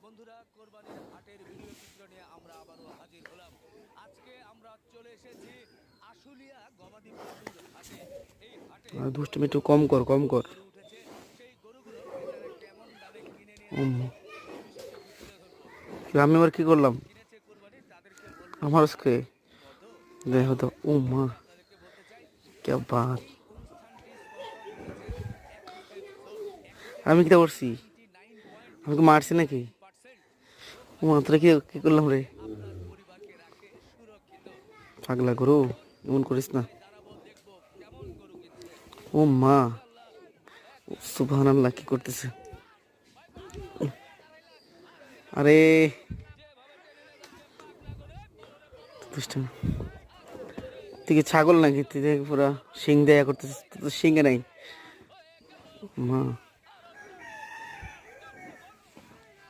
বন্ধুরা, কোরবানির হাটের ভিডিও চিত্র নিয়ে আমরা আবারও হাজির হলাম। আজকে আমরা চলে এসেছি আশুলিয়া গবাদি পশুর হাটে। এই হাটে দুষ্টুমি একটু কম কর গরু উঠেছে, সেই গরুগুলো ক্রেতারা কেমন দামে কিনে নিয়ে যাচ্ছে সেই বিষয়টি তুলে ধরবো। আমি আবার কি করলাম? কিনেছে কোরবানি তাদেরকে বলবো আমার আজকে কত দেখো তো, ও মা আপনাদেরকে বলতে চাই। কে বাত! এই অনুষ্ঠানটি স্পন্সর করেছে অ্যাগ্রোফেট সোল। আমি অ্যাগ্রোফেট কিটা করছি? আমি কি মারছি নাকি? 99.99% ও মা, তোরা কি করলাম রে? আপনার পরিবারকে রাখে সুরক্ষিত। পাগলা গরু, এমন করিস না। তাই জানাবো, দেখবো কেমন গরু কিনছে। ও মা, মাশাআল্লাহ, এক কালার সুবহানাল্লাহ, কি করতেছে? ভাই মাত্র 4.5 লাখ। আরে যেভাবে টেনে নিয়ে যাচ্ছে পাগলা গরু, দুষ্টু, তুই কি ছাগল নাকি? তুই দেখ পুরা শিং দেয়া করতেছিস, তোর তো শিঙে নাই। মা